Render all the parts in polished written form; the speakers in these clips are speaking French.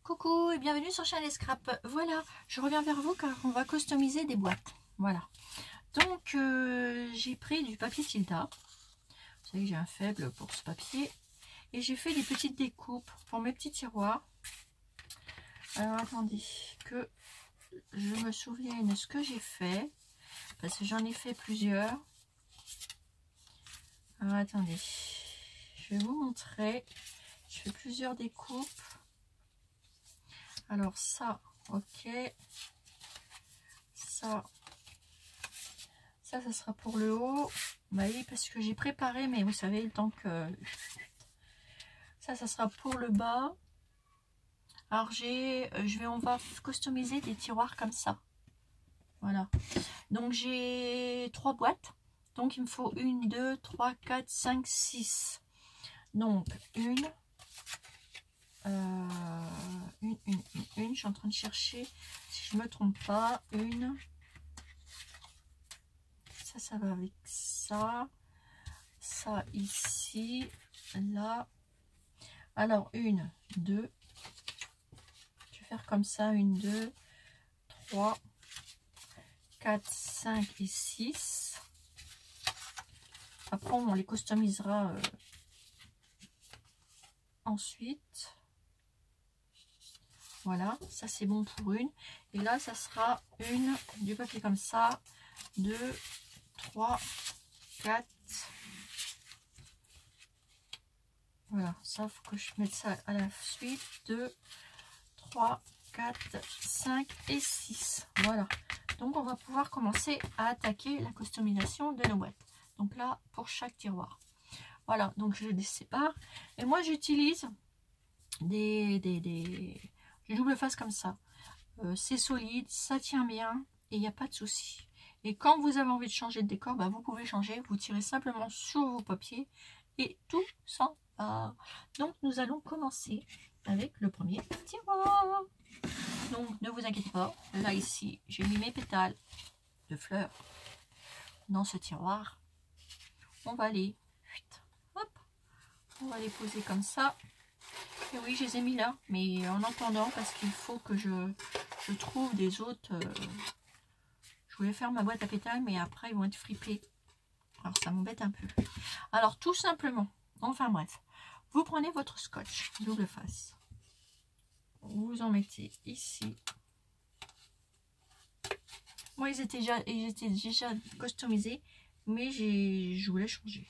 Coucou et bienvenue sur Chanel Scrap. Voilà, je reviens vers vous car on va customiser des boîtes. Voilà. Donc, j'ai pris du papier Tilda. Vous savez que j'ai un faible pour ce papier. Et j'ai fait des petites découpes pour mes petits tiroirs. Alors, attendez, que je me souvienne de ce que j'ai fait. Parce que j'en ai fait plusieurs. Alors, attendez. Je vais vous montrer. Je fais plusieurs découpes. Alors ça, ok, ça sera pour le haut. Bah oui, parce que j'ai préparé, mais vous savez, le temps que ça sera pour le bas. Alors on va customiser des tiroirs comme ça. Voilà. Donc j'ai 3 boîtes. Donc il me faut 1, 2, 3, 4, 5, 6. Donc une, je suis en train de chercher si je me trompe pas. Une, ça va avec ça ici, là. Alors 1, 2, je vais faire comme ça, 1, 2, 3, 4, 5 et 6. Après on les customisera ensuite. Voilà, ça c'est bon pour une. Et là, ça sera une du papier comme ça. 2, 3, 4. Voilà, ça, faut que je mette ça à la suite. 2, 3, 4, 5 et 6. Voilà. Donc, on va pouvoir commencer à attaquer la customisation de nos boîtes. Donc là, pour chaque tiroir. Voilà, donc je les sépare. Et moi, j'utilise du double face comme ça. C'est solide, ça tient bien et il n'y a pas de souci. Et quand vous avez envie de changer de décor, bah, vous pouvez changer. Vous tirez simplement sur vos papiers et tout s'en va. Donc nous allons commencer avec le premier tiroir. Donc ne vous inquiétez pas. Là ici, j'ai mis mes pétales de fleurs dans ce tiroir. On va les, hop, on va les poser comme ça. Et oui, je les ai mis là, mais en attendant, parce qu'il faut que je trouve des autres. Je voulais faire ma boîte à pétales, mais après ils vont être fripés. Alors ça m'embête un peu. Alors tout simplement, enfin bref, vous prenez votre scotch double face. Vous en mettez ici. Moi ils étaient déjà customisés, mais je voulais changer.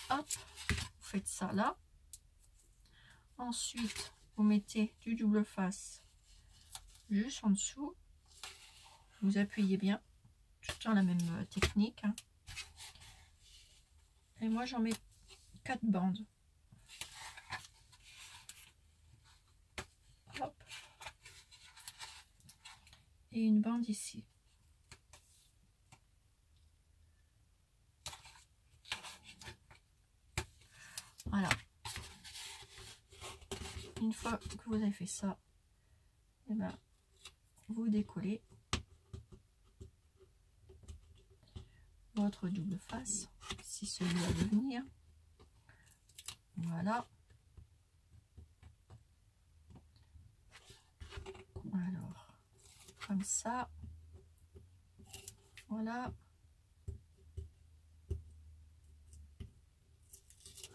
Hop, vous faites ça là. Ensuite, vous mettez du double face juste en dessous. Vous appuyez bien, tout dans la même technique. Hein. Et moi, j'en mets 4 bandes. Hop. Et une bande ici. Voilà. Une fois que vous avez fait ça, et ben, vous décollez votre double face, si celui-là veut venir. Voilà. Alors, comme ça. Voilà.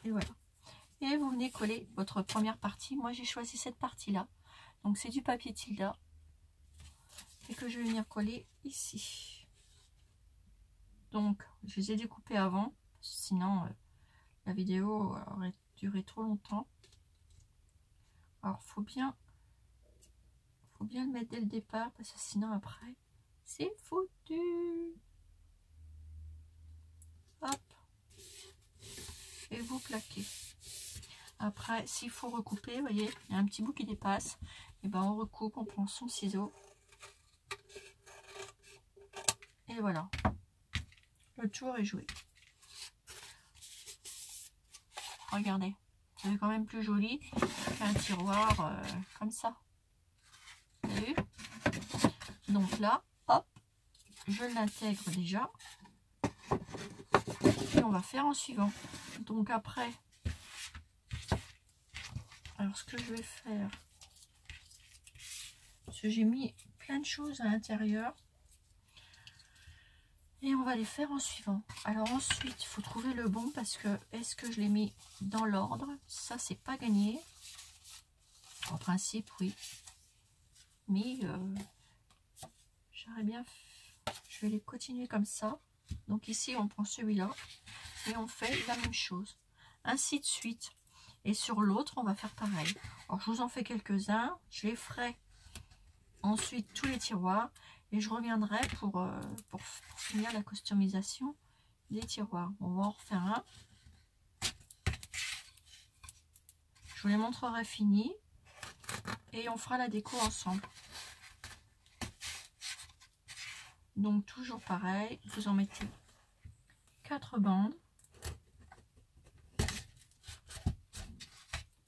Et voilà. Et vous venez coller votre première partie. Moi, j'ai choisi cette partie-là. Donc, c'est du papier Tilda. Et que je vais venir coller ici. Donc, je les ai découpés avant. Sinon, la vidéo aurait duré trop longtemps. Alors, faut bien le mettre dès le départ. Parce que sinon, après, c'est foutu. Hop. Et vous plaquez. Après, s'il faut recouper, vous voyez, il y a un petit bout qui dépasse. Et ben on recoupe, on prend son ciseau. Et voilà. Le tour est joué. Regardez. C'est quand même plus joli qu'un tiroir comme ça. Vous avez vu? Donc là, hop, je l'intègre déjà. Et on va faire en suivant. Donc après, Alors ce que je vais faire, parce que j'ai mis plein de choses à l'intérieur, et on va les faire en suivant. Alors ensuite, il faut trouver le bon, parce que est-ce que je l'ai mis dans l'ordre? Ça, c'est pas gagné. En principe, oui. Mais j'aurais bien... Je vais les continuer comme ça. Donc ici, on prend celui-là et on fait la même chose. Ainsi de suite. Et sur l'autre, on va faire pareil. Alors, je vous en fais quelques-uns. Je les ferai ensuite tous les tiroirs. Et je reviendrai pour finir la customisation des tiroirs. On va en refaire un. Je vous les montrerai fini. Et on fera la déco ensemble. Donc toujours pareil. Vous en mettez 4 bandes.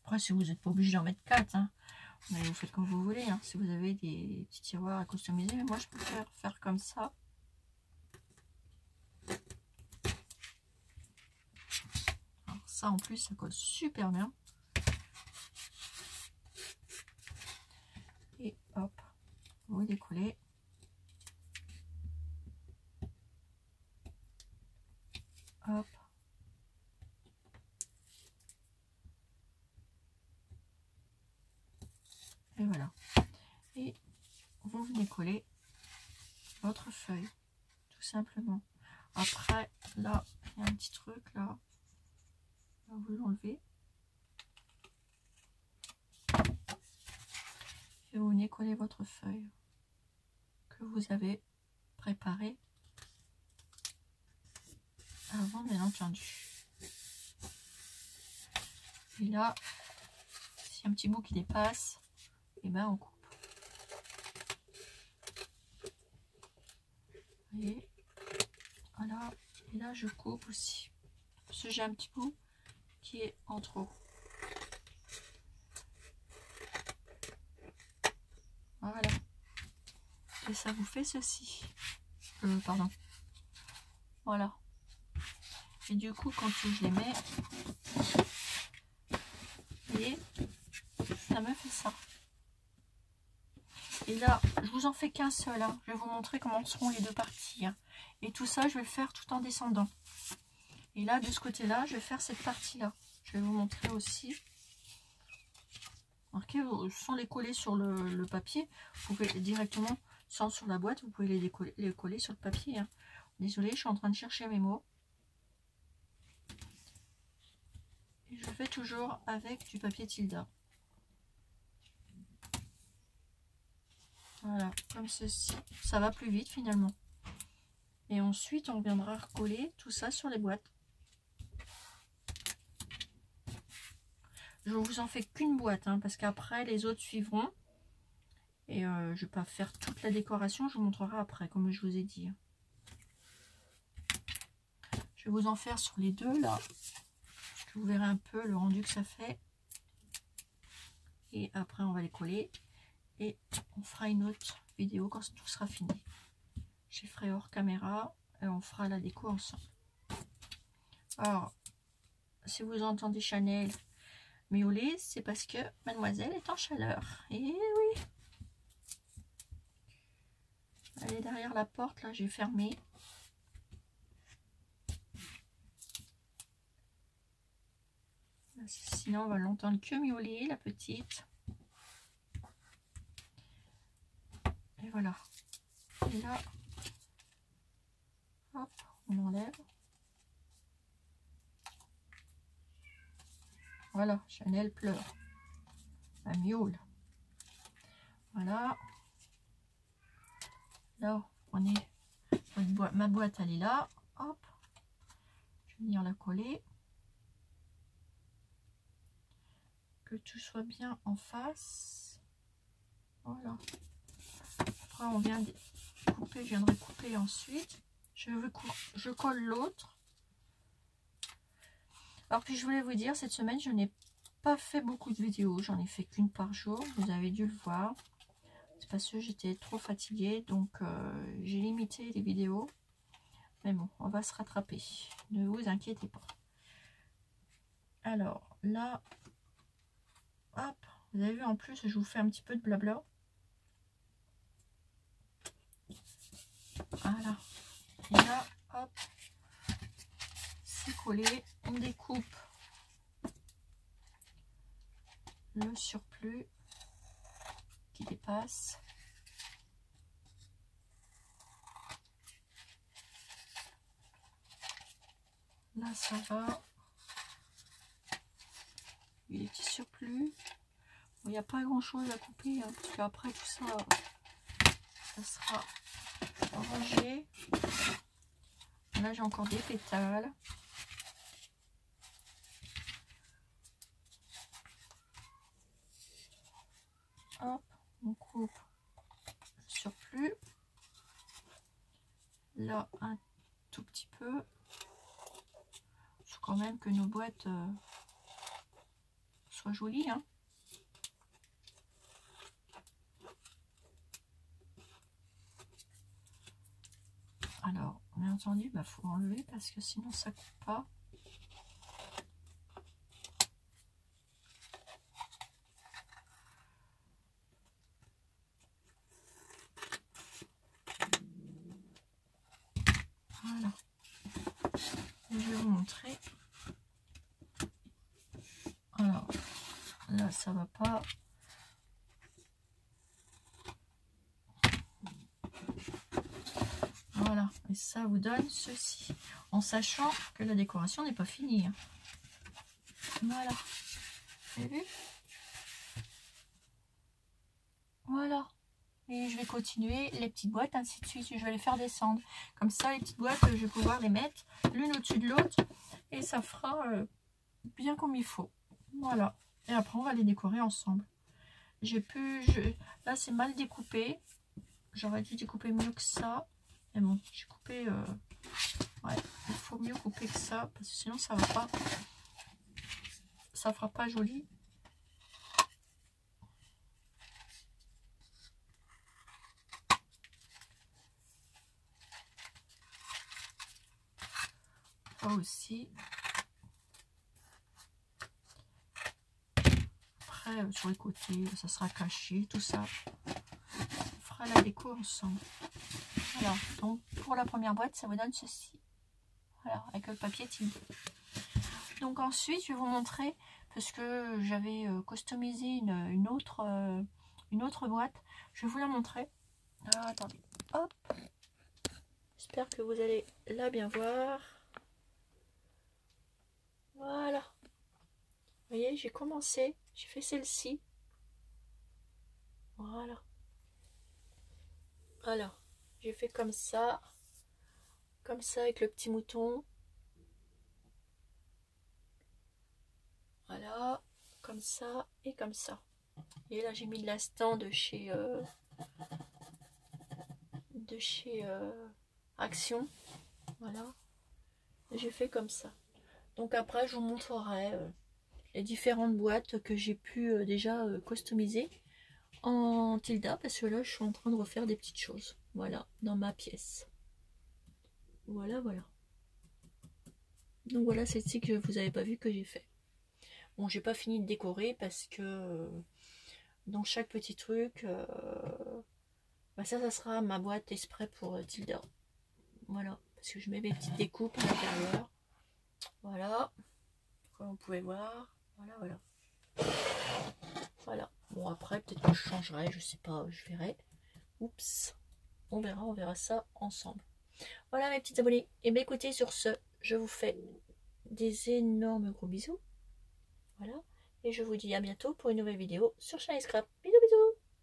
Après, si vous n'êtes pas obligé d'en mettre 4, hein. Mais vous faites comme vous voulez, hein, si vous avez des petits tiroirs à customiser. Mais moi, je préfère faire comme ça. Alors, ça, en plus, ça colle super bien. Et hop, vous décollez. Hop. Et voilà. Et vous venez coller votre feuille, tout simplement. Après, là, il y a un petit truc, là. Vous l'enlevez. Et vous venez coller votre feuille que vous avez préparée avant, bien entendu. Et là, s'il y a un petit bout qui dépasse, et ben on coupe. Et voilà. Et là, je coupe aussi. Parce que j'ai un petit bout qui est en trop. Voilà. Et ça vous fait ceci. Pardon. Voilà. Et du coup, quand je les mets, vous voyez, ça me fait ça. Et là, je vous en fais qu'un seul. Hein. Je vais vous montrer comment seront les deux parties. Hein. Et tout ça, je vais le faire tout en descendant. Et là, de ce côté-là, je vais faire cette partie-là. Je vais vous montrer aussi. Remarquez, sans les coller sur le papier, vous pouvez directement, sans sur la boîte, vous pouvez les coller sur le papier. Hein. Désolée, je suis en train de chercher mes mots. Et je fais toujours avec du papier Tilda. Voilà, comme ceci. Ça va plus vite finalement. Et ensuite, on viendra recoller tout ça sur les boîtes. Je vous en fais qu'une boîte, hein, parce qu'après, les autres suivront. Et je ne vais pas faire toute la décoration, je vous montrerai après, comme je vous ai dit. Je vais vous en faire sur les deux, là. Vous verrez un peu le rendu que ça fait. Et après, on va les coller. Et on fera une autre vidéo quand tout sera fini. Je ferai hors caméra et on fera la déco ensemble. Alors, si vous entendez Chanel miauler, c'est parce que mademoiselle est en chaleur. Et oui. Elle est derrière la porte, là, j'ai fermé. Sinon, on va l'entendre que miauler, la petite. Et voilà. Et là, hop, on enlève. Voilà, Chanel pleure. Elle miaule. Voilà. Là, on est. Ma boîte, elle est là. Hop. Je vais venir la coller. Que tout soit bien en face. Voilà. Après, on vient de couper. Je viendrai couper ensuite. Je colle l'autre. Alors que je voulais vous dire, cette semaine, je n'ai pas fait beaucoup de vidéos. J'en ai fait qu'une par jour. Vous avez dû le voir. C'est parce que j'étais trop fatiguée. Donc, j'ai limité les vidéos. Mais bon, on va se rattraper. Ne vous inquiétez pas. Alors, là, hop. Vous avez vu, en plus, je vous fais un petit peu de blabla. Voilà. Et là, hop, c'est collé. On découpe le surplus qui dépasse. Là, ça va. Il y a des petits surplus. Il n'y a pas grand chose à couper, hein, parce qu'après tout ça, ça sera rangé. Là, j'ai encore des pétales. Hop, on coupe le surplus. Là, un tout petit peu. Il faut quand même que nos boîtes soient jolies, hein. Alors, bien entendu, bah, faut enlever parce que sinon ça coupe pas. Voilà. Je vais vous montrer. Alors, là, ça va pas. Voilà, et ça vous donne ceci, en sachant que la décoration n'est pas finie, hein. Voilà, vous avez vu? Voilà, et je vais continuer les petites boîtes, ainsi de suite, je vais les faire descendre. Comme ça, les petites boîtes, je vais pouvoir les mettre l'une au-dessus de l'autre, et ça fera bien comme il faut. Voilà, et après, on va les décorer ensemble. Là, c'est mal découpé, j'aurais dû découper mieux que ça. Mais bon, j'ai coupé. Ouais, il faut mieux couper que ça, parce que sinon ça va pas. Ça fera pas joli. Là aussi. Après, sur les côtés, ça sera caché, tout ça. On fera la déco ensemble. Voilà, donc pour la première boîte, ça vous donne ceci. Voilà, avec le papier Tim. Donc ensuite, je vais vous montrer, parce que j'avais customisé une autre boîte. Je vais vous la montrer. Alors, attendez, hop. J'espère que vous allez la bien voir. Voilà. Vous voyez, j'ai commencé, j'ai fait celle-ci. Voilà. Alors, j'ai fait comme ça avec le petit mouton. Voilà, comme ça et comme ça. Et là, j'ai mis de l'instant de chez Action. Voilà, j'ai fait comme ça. Donc après, je vous montrerai les différentes boîtes que j'ai pu déjà customiser en Tilda, parce que là, je suis en train de refaire des petites choses. Voilà, dans ma pièce. Voilà, voilà. Donc voilà, c'est celle-ci que vous n'avez pas vu que j'ai fait. Bon, j'ai pas fini de décorer parce que dans chaque petit truc, bah ça sera ma boîte exprès pour Tilda. Voilà, parce que je mets mes petites découpes à l'intérieur. Voilà, comme vous pouvez voir. Voilà, voilà. Voilà. Bon, après, peut-être que je changerai, je sais pas, je verrai. Oups. On verra ça ensemble. Voilà mes petits abonnés. Et bien écoutez, sur ce, je vous fais des énormes gros bisous. Voilà. Et je vous dis à bientôt pour une nouvelle vidéo sur Shiny Scrap.